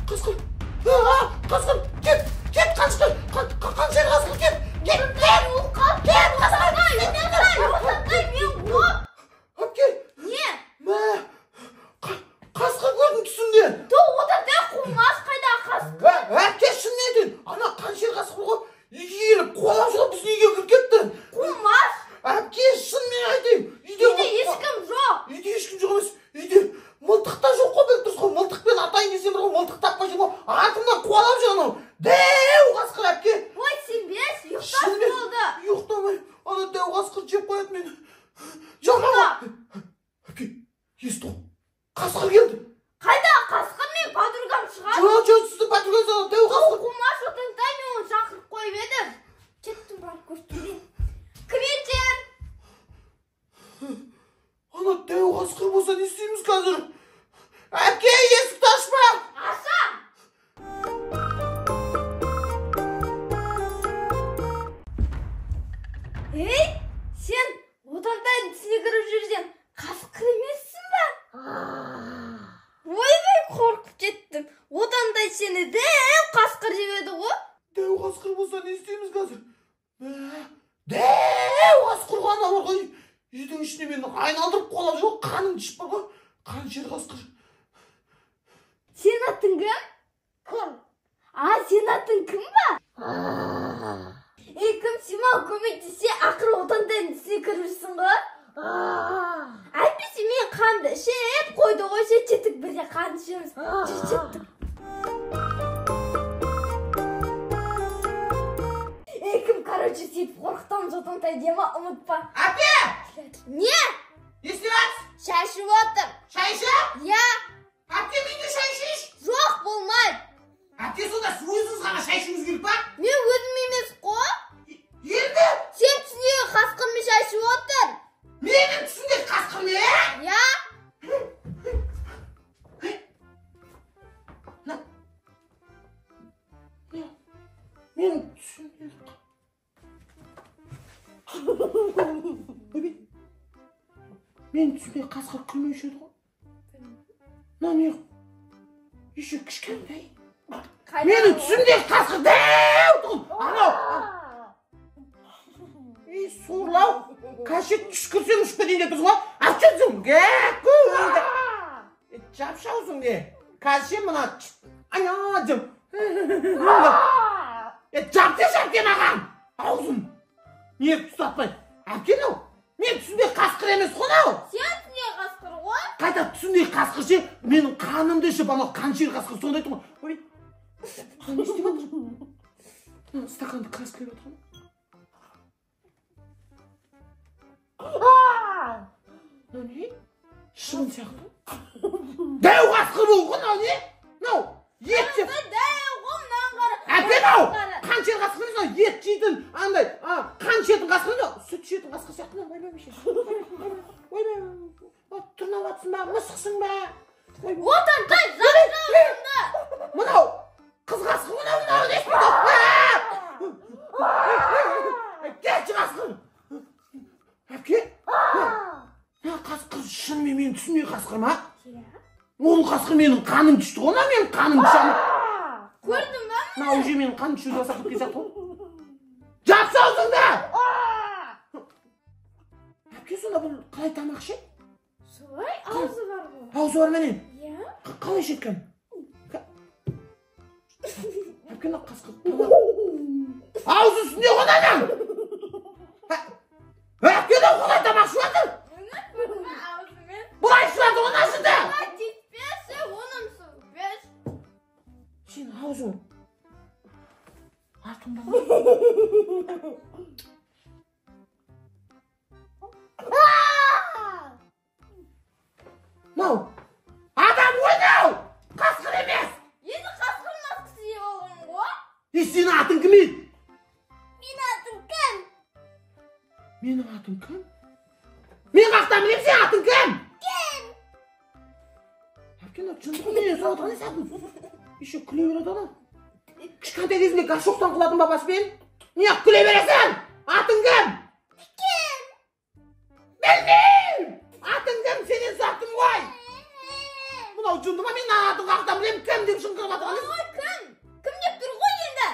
Қасқыр! Қасқыр! Кет! Кет, қасқыр! Қаншер қасқыр, кет! Кет! Ол қап! Кет, отардай! Отардай, мен қоп! Әпке! Не? Мә! Қасқыр көрдім түсімде! Отардай қумас қайда қасқыр? Әпке, шын айтайын! Ана қаншер қасқыр ғой! Үйге келіп, қуалап шығып біздің үйге кіріп кетті! Қумас? Әпке, шын мен айтайын! Үйде ешкім жоқ! Үйде ешкім жоқ емес! Үйде мылтық та жоқ қой, біліп тұрсыз ғой! Мылтықпен атайын десем бір ғой, мылтық таппай жүрмін ғой! Артымнан қуалап жүр анау! Дәу қасқыр, әпке! Ой, сенбес, ұйықтап болды! Ұйықтамай, ана дәу қасқыр жеп қояды мені! Жаман! Әпке, есті ғой! Қасқыр келді! Қайда қасқыр, мен подругам шығады? Жоқ, сіздің подругаңыз ана дәу қасқыр! Қумас, отардай, мен оны шақырып қойып едім. Кеттім, барып көрсетейін. Кім екен? Ана дәу қасқыр болса не істейміз қазір? Әпке, есікті ашпа! Ашам! Ей, сен отардайдың түсіне кіріп жүрсең қасқыр емессің ба? Ойбай, қорқып кеттім. Отандай сені дәу қасқыр жебеді ғой? Дәу қасқыр болса не істейміз қазір? Дәу қасқыр ғана бар ғой. Үйдің ішіне мені айналдырып қолап жоқ, қаның ішіп бар ғой. Қаншер қасқыр. Сен атың кім? Кім? Сен атың кім ба? Кім симал көмектесе ақыры отандайдың түсіне кіріпсің ғой? Әйтпесе мен қанды ішіп қойды ғой, сен жеттік бірде қанды ішеміз. Жеттік. Кім, короче, сөйтіп қорқытамыз отандай дема, ұмытпа. Әпке! Не? Естіп жатсыз? Шай ішіп отыр. Шай ішіп? Я. Әпке, менде шай ішейш? Жоқ, болмайды. Әпке, сонда өзіңіз ғана шай ішуіңіз керек па? Мен өзім емес қой. Енді? Сен түсіндегі қасқырмен шай ішіп отыр. Менің түсіндегі қасқырмен? Я. Менің түсіндегі Мен түсіндегі қасқыр күлмеуші еді ғой. Не? Еще кішкентай. Менің түсіндегі қасқыр дәу тұғын. Анау. Сорлау. Қашет түшкірсең ұшып кетейін деп тұрсың ғой. Ақшетсің. Жапшы аузың не? Қашет мұна. Аядым. Жапсеш әпкен ағам. Аузым. Не тұстатпай. Әпкен ау. Мен түсіндегі қасқыр емес қой ау. Сен түсіндегі қасқыр ғой? Қайта түсіндегі қасқыр ше, менің қанымды ішіп, анау қаншер қасқыр сондай тұғын. Ой, не істеп отыр? Стаканды краскілеп отыр. Не? Шыбын сияқты. Дәу қасқыр бұл ғой, мынау не? Мынау, ет жеп. Дәу ғой, мынаған қара. Әпкен ау, қаншер қасқыр емес, ет жейтін, андай, қан ішетін қасқыр да, сүт ішетін қасқыр сияқты. Ойбай, тұрнап атсың ба, мысықсың ба? Отардай, заңсыз. Мынау, қыз қасқыр, мынау, деспейді. Кетші қасқыр. Әпке? Қасқыр шынымен менің түсімдегі қасқыр ма? Ол қасқыр менің қаным түсті ғой, менің қаным түсті. Көрдің ба? Мына уже менің қаным түсуді басақ кеткен сияқты ғой. Жапсы аузыңды! Әпке, сонда бұл қалай тамақ ше? Солай, аузы бар ғой. Аузы бар менен? Иә. Қалай шеткен? Әпке, мына қасқыр тамақ. Аузы үстінде ғой адам! Әпке, қалай тамақ ішіп жатыр? Бұлай ішіп жатыр, оны ашынды! Бұлай жетпесі, оның сөз. Сен аузың артыңда ма? Мынау адам ғой мынау! Қасқыр емес! Енді қасқыр маскасы жеп алған ғой? Сенің атың кім еді? Менің атым кім? Менің атым кім? Мен қақтан білем, сен атың кім? Кім? Әпкен, жындығы менен соғыт қане сәдің? Еще күле береді ана. Кішкентай кезінде горшоктан қыладың бабаспен. Не күле бересің? Атың кім? Кім? деп шыңғырып жатырған. Кім деп тұр ғой енді?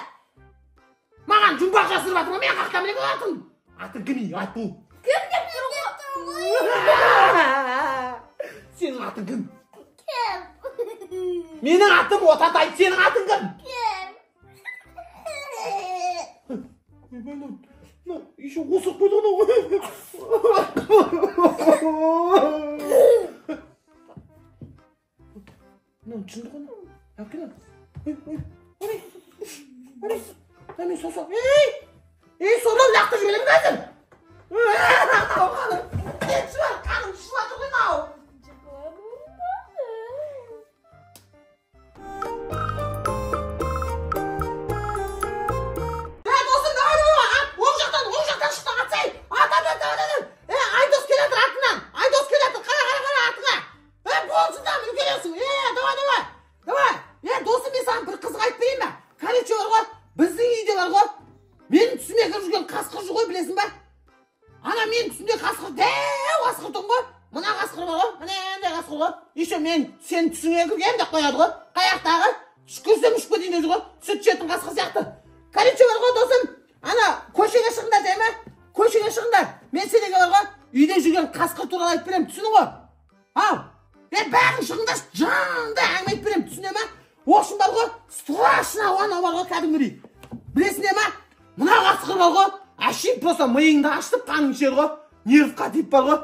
Маған жұмбақ жасырып жатыр ма? Мен қақтан білем атын. Атын кім айт бұл? Кім деп тұр ғой? Сенің атың кім? Кім? Менің атым Отат, айт, сенің атың кім? Кім? Еще осып қойды ғана. Шынды ғана. Әпкені. Мен соса. Сорлау лақты жібелем қазір. Кетші бар, қаным шыла тұрғын ау. Сен түсіңе кірген деп қояды ғой. Қаяқтағы көрсем үшпе дейін өзі ғой. Сүт жетін қасқыр сияқты. Короче бар ғой досым. Ана көшеге шығыңдар дей ме? Көшеге шығыңдар. Мен сендерге бар ғой. Үйде жүрген қасқыр туралы айтып беремін. Түсінің ғой. Ау. Бәрің шығыңдар. Жанды әңгіме айтып беремін. Түсіне ме? Оқшын бар ғой. Страшно ана бар ғой кәдімгідей. Білесіне ме? Мына қасқыр бар ғой. Әшейін просто миыңды ашытып қаның ішеді ғой. Нервқа тиіп бар ғой.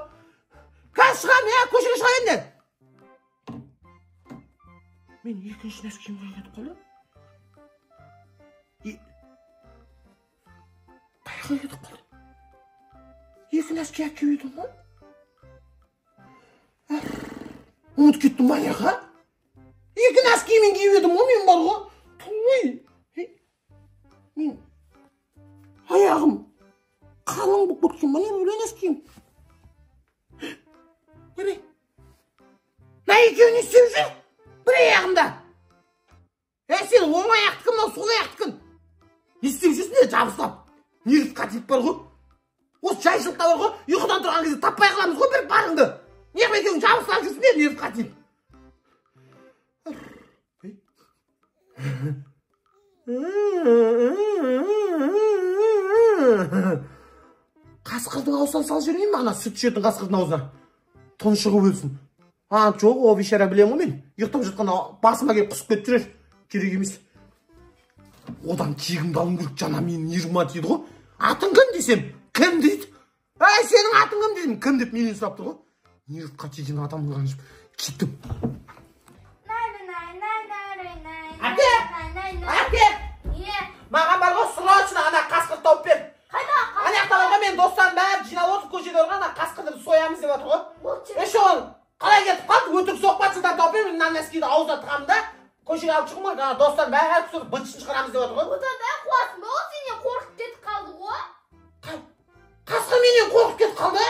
Қазір шығамын, көшеге шыға беріңдер. Мен екінші нәскемге кетіп қалам. Қайға кетіп қалам? Екі нәске әкеп едім ғой? Ұмыт кеттім ба аяға? Екі нәскемен киіп едім ғой мен бар ғой? Тұй! Мен аяғым қалың болып кеткен ба? Өлі нәскем. Көрей. Мына екеуі не істеп жүр? Бір аяғымда. Сен оң аяқты кім, сол аяқты кім? Не істеп жүрсің де жабыстап? Нерв қатиып бар ғой? Осы жайшылықта бар ғой? Ұйқыдан тұрған кезде таппай қаламыз ғой бір барыңды. Неғып екеуің жабыстап жүрсің де нерв қатиып? Қасқырдың аузынан сал жібермейін ме? Ана сүт ішетін қасқырдың аузына. Тұншығып өлсін. Жоқ, о бейшара білем ғой мен. Ұйықтап жатқанда басыма келіп құсып кетіп жүрер. Керек емес. Одан кегімді алым керек, жана менің нервыма тиді ғой. Атың кім десем, кім дейді? Сенің атың кім дедім, кім деп менен сұрап тұр ғой. Нервқа тиген адамның қанышып кеттім. Әке! Әке! Маған бар ғой, сұрашына ана қасқыр тауып бер. Қайда? Ана яқта бар ғой, мен достарым бәрі жинап отыр, көшеде орған ана қасқырды соямыз деп отыр ғой. Ол қалай кетіп қалды, өтірік соқпа жылдан тауып бер, мен мына нәскиді аузына тығамын да, көшеге алып шығым ғой, достарым бәрі түсіріп бытышын шығарамыз деп отыр ғой. Отада қуасың ба, ол сенен қорқып кетіп қалды ғой. Қасқыр менен қорқып кетіп қалды?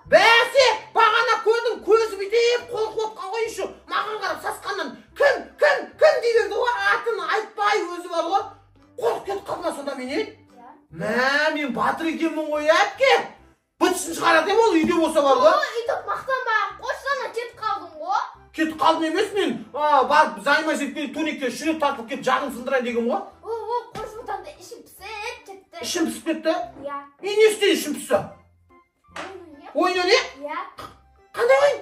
Бәсе, бағана көрдің, көзі бүйтіп қорқып отқан ғой еще. Маған қарап сасқаннан кім дейді ғой, атын айтпай өзі бар ғой. Қорқып кетіп қалды ма сонда менен? Мен батыр екенмін ғой, әпке. Бытышын шығарады ол үйде болса бар ғой. Үйтіп мақтанбай қойсана кетіп қалдың ғой. Кетіп қалдым емес мен. Барып займай жетпей туникте шүрек тартылып кетіп жағын сындырайын дегем ғой. Қойшымытанда ішім пісіп кетті. Ішім пісіп кетті? Иә. Мен не істейін ішім пісті? Ойын ойнайық? Иә. Қандай ойын?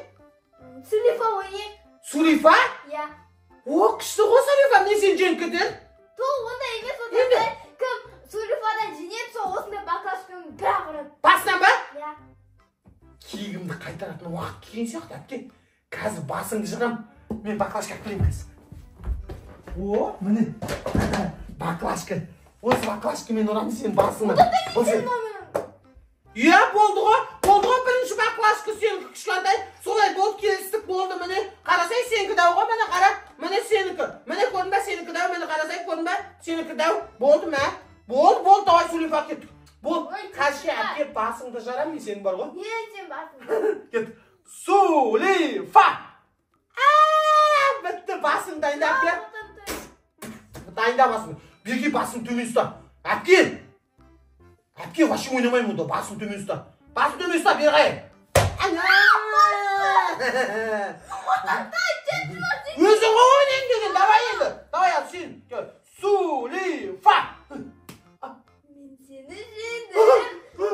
Сурифа ойнайық. Сурифа? Иә. Күшті ғой Сурифа, мен сені жеңіп кетемін. Ондай емес, ондай кім Сурифадан жеңеді, сол осындай баклажкамен бір-ақ ұрады. Басынан ба? Иә. Киігімді қайтаратын уақыт келген сияқты, әпке. Қазір басыңды жығам, мен баклажка әкелейін қазір. Міне, баклажка. Осы баклажкамен ұрамын сенің басыңа. Иә, болды ғой, бірінші баклажка сенікі кішкентай. Солай болып келістік болды, міне. Қарасай, сенікі дәу ғой, міне қара. Міне сенікі. Міне көрдің ба, сенікі дәу, міне қарасай, көрдің ба, сенікі дәу. Болды ма? Болды, давай Сурифа кеттік. Болды, қазір әпке басыңды жарам, мен сенің бар ғой. Не сен басыңды? Кеттік. Сурифа! Бітті, басың дайында, әпке. Дайында басың. Берге басың төмен ұста. Әпке! Әпке, вообще ойнамаймын онда, басың төмен ұста. Басың төмен ұста, бері қай. Өзі Oyuncağa oynayın деген. Давай енді. Давай ал сен. Сулифа. Мен сені жеңдім.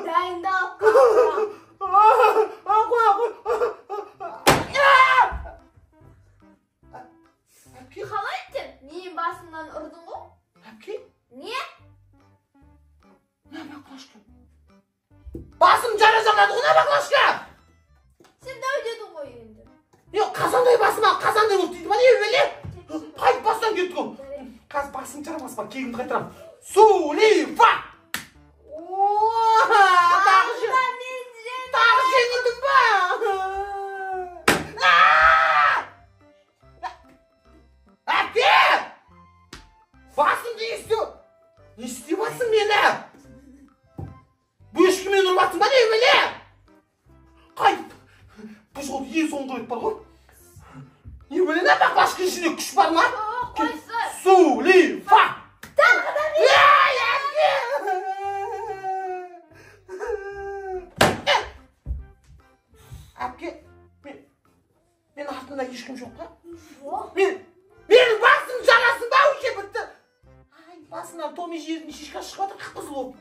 Дайындалып қалдым. Әпке. Қалай екен? Менің басымнан ұрдың ғой? Әпке. Не? Ne baklашка? Basım жарасамады ғой, ne baklашка? Сен дәу дедің ғой енді. Yok, kazanday basma, kazanday болды дейді ма, не біле? Қайт бастан кетті ғой. Қазір басым жарамас ба, кегімді қайтарам. Сулифа! Тағы жеңілдім ба? Әпке! Басымды есту! Не істеп жатсың мені? Bu ешкімен ұрып жатсың ба, не біле? Қайт! Бұл жолы ең соңғы рет бар ғой. Не біле, не бақлашкы ішінде күш бар ма? Қойсы. Сулифа! Тағы да мен. Әпке, мен артында ешкім жоқ па? Жоқ. Менің басым жарасын ба, өше бітті. Ай, басынан томи жердің шишка шығып жатыр, қып-қызыл болып.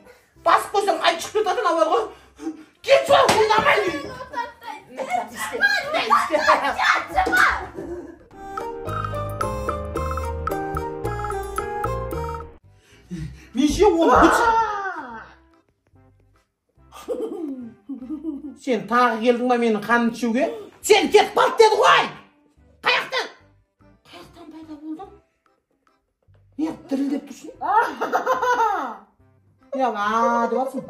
Басып қойсам, ай шығып кететін абар ғой. Кет жол, ойнамай. Неше оны бұтшы? Сен тағы келдің ба менің қанын ішуге? Сен кетіп қалды деді ғой! Қаяқтан? Қаяқтан пайда болдың? Не, дірілдеп тұрсың? Не, деп жатсың?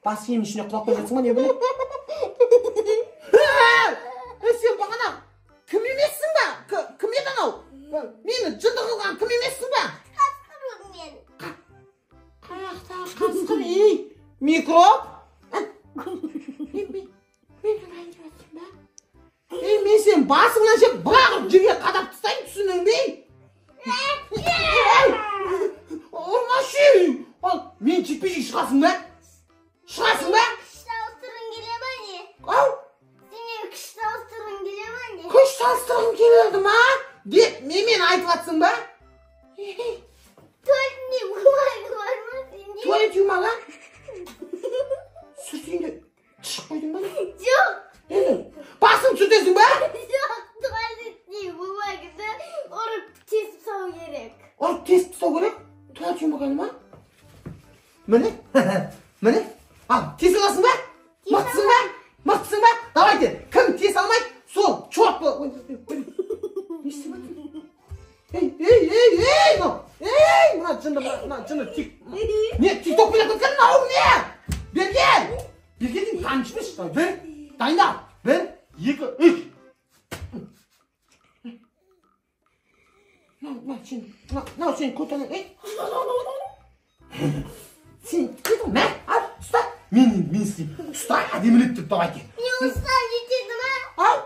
Бас емін ішіне құлап қой жатсың ба, не біле? Сен бағана кім емессің ба? Кім еді анау? Мені жынды қылған кім емессің ба? Қасқырмын мен. Қаяқтағы қасқыр, ей! Микроб? Мен сен басыңнан жеп бағып жерге қадап тастайын, түсінің бей? Ұрмашы! Мен жекпе-жек шығасың ба? Шығасың ба? Күш салыстырғың келе ма не? Ау? Сене күш салыстырғың келе ма не? Күш салыстырғың келеді ма? Деп мен айтып жатсың ба? Туалетіне бумага бар ма сенде? Туалет юмаға? Сүртейінде шығып қойдың ба? Жоқ. Басын сүртесің ба? Жоқ, туалетіне бумаганы ұрып тесіп салу керек. Ұрып тесіп тастау керек? Туалет юмағаны ма? Міне? Міне? Ал, тес аласың ба? Мықтысың ба? Мықтысың ба? Давайте, кім тес алмайды? Сол, чорт бол. Не істеп жатсың? Ей, мына жынды тик. Не, тик-ток билеп кеткен мынау не? Берген дейін қанын ішпеші. Бір, дайындал. Бір, екі, үш. Мынау сен көтіңін, ей. Сен кетің, мә, ал, ұста. Мен істейм. Ұста, әдемілеп деп давайте. Мен ұстан жетеді ма? Ал.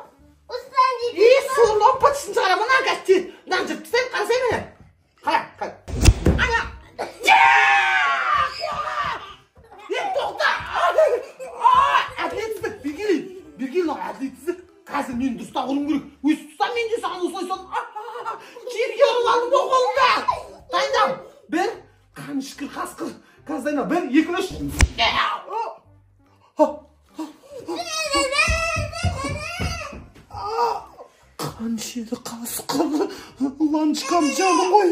Ұстан жетеді Ей, ма? сорлау патысын шығарам, мұнан кәсте. Мұнан жып тістен қарасай мені. Қара. Ана. Тоқта. Әділетсіздік, бергелін әділетсіздік. Қазір мені дұста ұрым керек. Өз тұста мен де саған осылай сон. Жерге ұрып алдым бұл қолымда. Дайындал. Бір, қан шықыр қасқыр. Қазір дайындал. Бір, екі, үш. Қан шеді қасқыр. Ланчкам жаным ғой.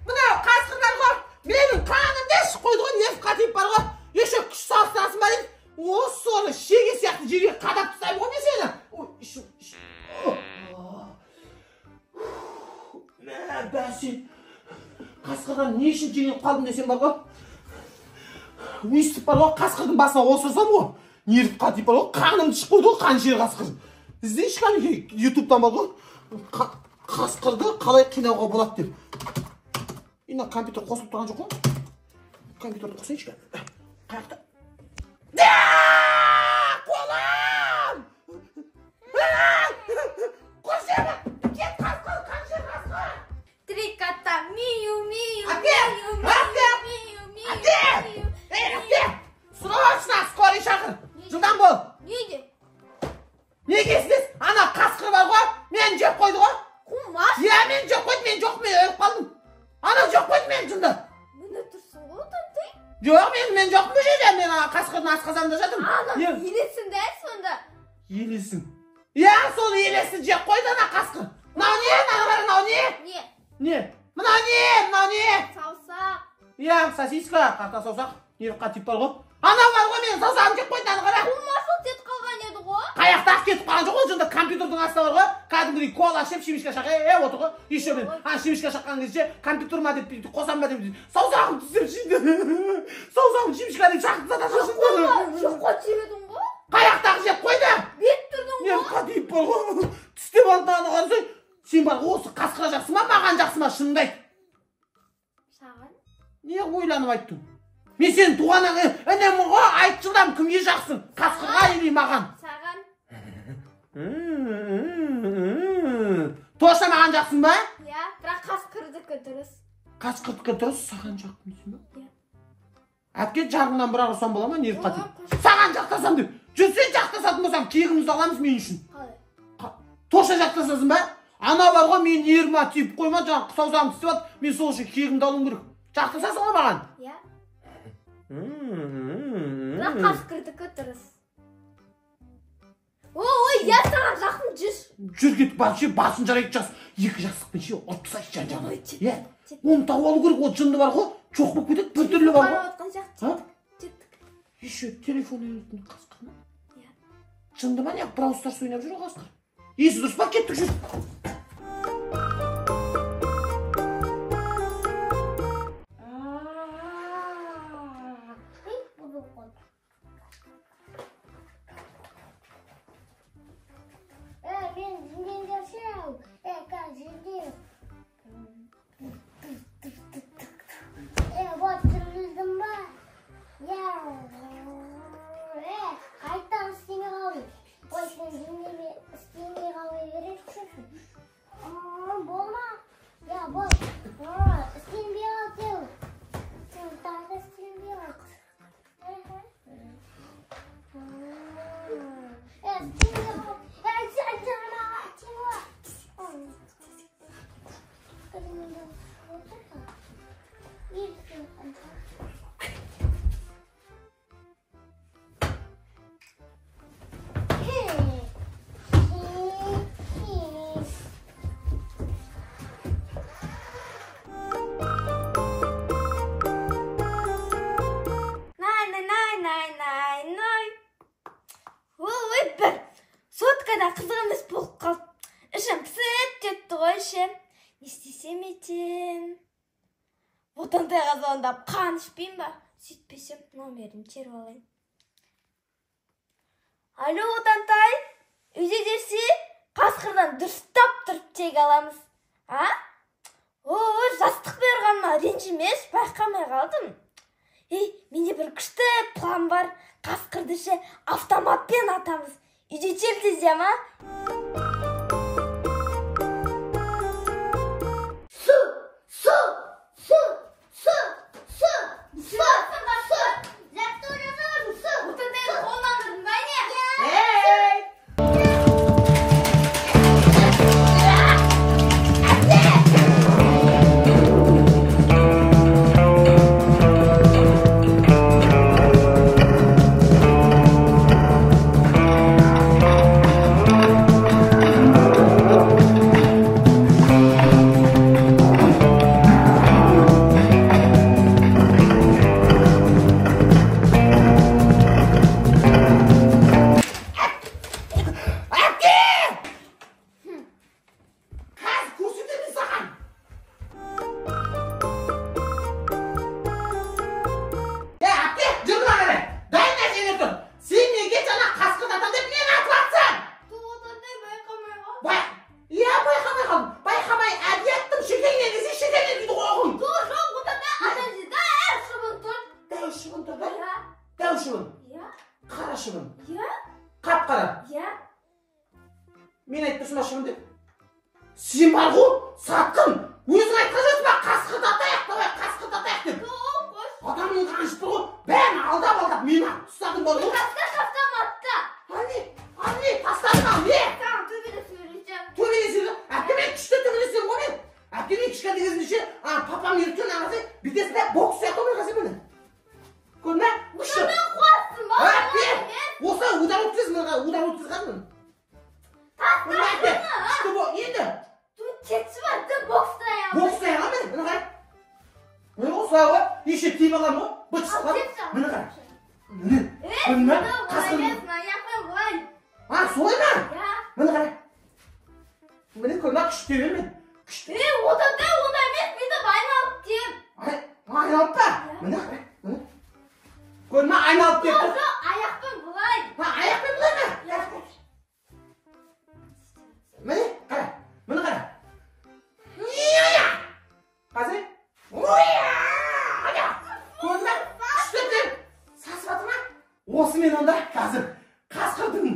Мынау қасқырдар ғой. Менің қанымды ішіп қойды ғой. Несі қатиып бар ғой. Еше күш салыстырасың ба деймін. Осы соны шеге сияқты жерге қадап тастаймын ғой мен сені. Мә, бәсе. Қасқырдан не үшін жеңіліп қалдым десем бар ғой. Өйстіп бар ғой, қасқырдың басына осырсам ғой. Неріп қатиып бар ғой, қанымды ішіп қойды ғой, қаншер қасқыр. Іздейші қане, ютубтан бар ғой. Қасқырды қалай қинауға болады деп. Мына компьютер қосылып тұрған жоқ қой. Компьютерді қосайыншы. Қаяқта. Қолым! Қосайма! Кет қасқыр, қаншер қасқыр! Три кота, мию-мию, Әпке! мию-мию, Әпке! Ей, әпке! Срочно скорый шақыр! Жылдам бол! Неге? мен жынды. Міне тұрсың ғой Отантай. Жоқ, мен жоқпын бұл жерде. Мен қасқырдың асқазанында жатырмын. Ана елесің де сонда. Елесің. Иә, сол елесін жеп қойды ана қасқыр. Мынау не? Мынау не? Не? Мынау не? Саусақ. Иә, сосиска, қарта саусақ. Еріпқа тиіп бар ғой. Анау бар ғой, менің саусағым жеп қойды, аны қара. Қолмашыл кетіп қалған еді ғой. Қаяқтақ кетіп қалған жоқ, ол жында компьютердің астында бар ғой. Кәдімгідей кола ішіп, шимишка шақы, отыр ғой. Еще мен, шимишка шаққан кезде компьютер ма деп, қосам ба деп, саусағым түсіп жинді. Саусағым шимишка деп шақты сата шашынды. Жоққа тиредің ғой. Қаяқтақ жеп қойды. Бет тұрдың ғой. Еріпқа тиіп бар ғой. Түстеп алды аны қарасай. Сен бар ғой, осы қасқырға жақсы ма, маған жақсы ма, шынымды айт. Саған? Не ойланып айттың? Мен сен туған інемін ғой, айт жылдам, кімге жақсың? Қасқырға или маған? Саған. Точно маған жақсың ба? Иә, бірақ қасқырдікі дұрыс. Қасқырдікі дұрыс, саған жақпын дейсің ба? Иә. Әпке жағыңнан бір ұрсам бола ма, не қатып? Саған жақтасам деп. Жүрсен жақтасатын болсам, кегімізді аламыз мен үшін. Точно жақтасасың ба? Ана бар ғой, мен еріма тиіп қойма, жаңа саусағым тістеп алды, мен сол үшін кегімді алуым керек. Жақтасасың ғой маған? Иә. Бірақ қасқырдікі дұрыс. Ой, я саған жақын жүр. Жүр кетіп баршы, басын жарайды жас. Екі жастықпен ше, ұртпысайшы жан-жағына. Иә, оны тауып алу керек, ол жынды бар ғой. Жоқ болып кетеді, бір түрлі бар ғой. Жеттік. Еще телефон үйретін қасқыр ма? Иә. Жынды ма, неғып Brawl Stars ойнап жүр қасқыр? Есі дұрыс па, кеттік жүр. Қызығымыз болып қалды. Ішім пісіп кетті ғой ішем. Не істесем екен? Отантайға звондап қан ішпеймін ба? Сөйтпесем номерін теріп алайын. Алло, Отантай, үйде десе қасқырдан дұрыстап тұрып тек аламыз. А? Жастық берғанма ренжімеш, байқамай қалдым. Менде бір күшті план бар. Қасқырды ше автоматпен атамыз. Үйде телдізем, а? Мен айтпасым ашығын деп. Сен бар ғой, сатқын. Өзің айтқан жоқсың ба? Қасқырды атайық деп. Адамның қаншып тұр ғой. Бәрін алдап, мені ұстадың бар ғой. Автоматта. Ане, тастадың ал, не? Саған төбелесіп өйлесем. Төбелесіп? Әпке мен күшті төбелесем ғой мен. Әпке мен кішкентай кезінде ше, папам ерте Бүйтесің ағасы, бүйтесің бокс сияқты ойнағансың міне. Көрдің бе? Күшті. Мен қуаттым ба? Осы удар өткізесің мына, удар өткізген. Күшті бол, енді. Кетші бар, ты бокста аяғым. Бокста аяғым мен, міне қара. Міне осылай ғой, еше тиіп алам ғой, бытшып қар. Міне қара. Міне, қасқырым. Аяқпен бұлай. Солай ма? Міне қара. Міне көрдің күшті деп мен. Одан емес, бүйтіп айналып деп. Айналып па? Міне қара. Көрдің айналып деп. Аяқпен бұлай. Аяқпен бұлай ма? Міне қара. Міне қара. Қазір? Көрдің бе? Күшті деп. Сасып атыр ма? Осы мен онда қазір қасқырдың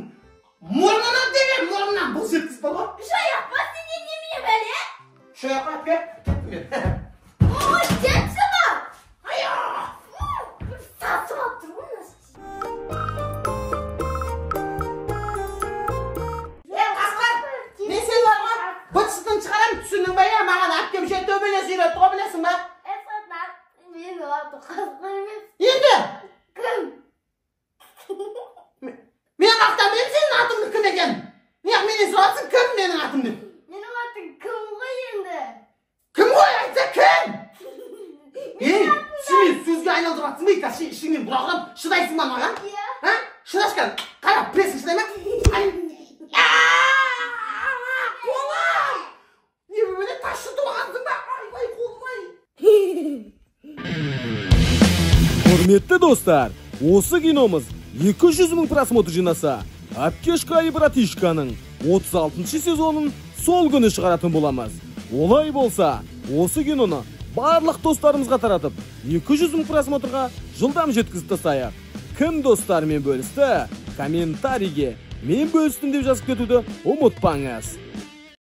мұрнынан деп мұрнынан бұл жеткізіп бар ғой. Үш аяқ па сенен немене бәле? Үш аяққа кеттім. Ой, кетші ба? Ая! Сасып атыр ғой насыз. Қасқыр, мен сен бар ғой, бытшысын шығарам, түсінің бе я, маған әпкем ше төбелес үйретті ғой білесің ба? Мен оларды қасқыр емес. Енді? Кім? Мен қақтан мен сенің атыңды кім екен? Менен сұратсың кім менің атым деп? Менің атым кім ғой енді? Кім ғой айтса кім? Сен сөзге айналдырып атсың ба? Қазір ішіңнен бұрағырам, шыдайсың ба маған? Иә. Шыдашқан, қара пресің шыдай ма? Қолым! Не бөбеле тас жұтып ағансың ба? Ай, қолым-ай! Құрметті достар, осы киномыз 200 000 просмотр жинаса, Әпкешка и братишканың 36 сезонын сол күні шығаратын боламыз. Олай болса, осы киноны барлық достарымызға таратып, 200 000 просмотрға жылдам жеткізіп тастайық. Кім достарымен бөлісті? Комментарийге "мен бөлістім" деп жазып кетуді ұмытпаңыз.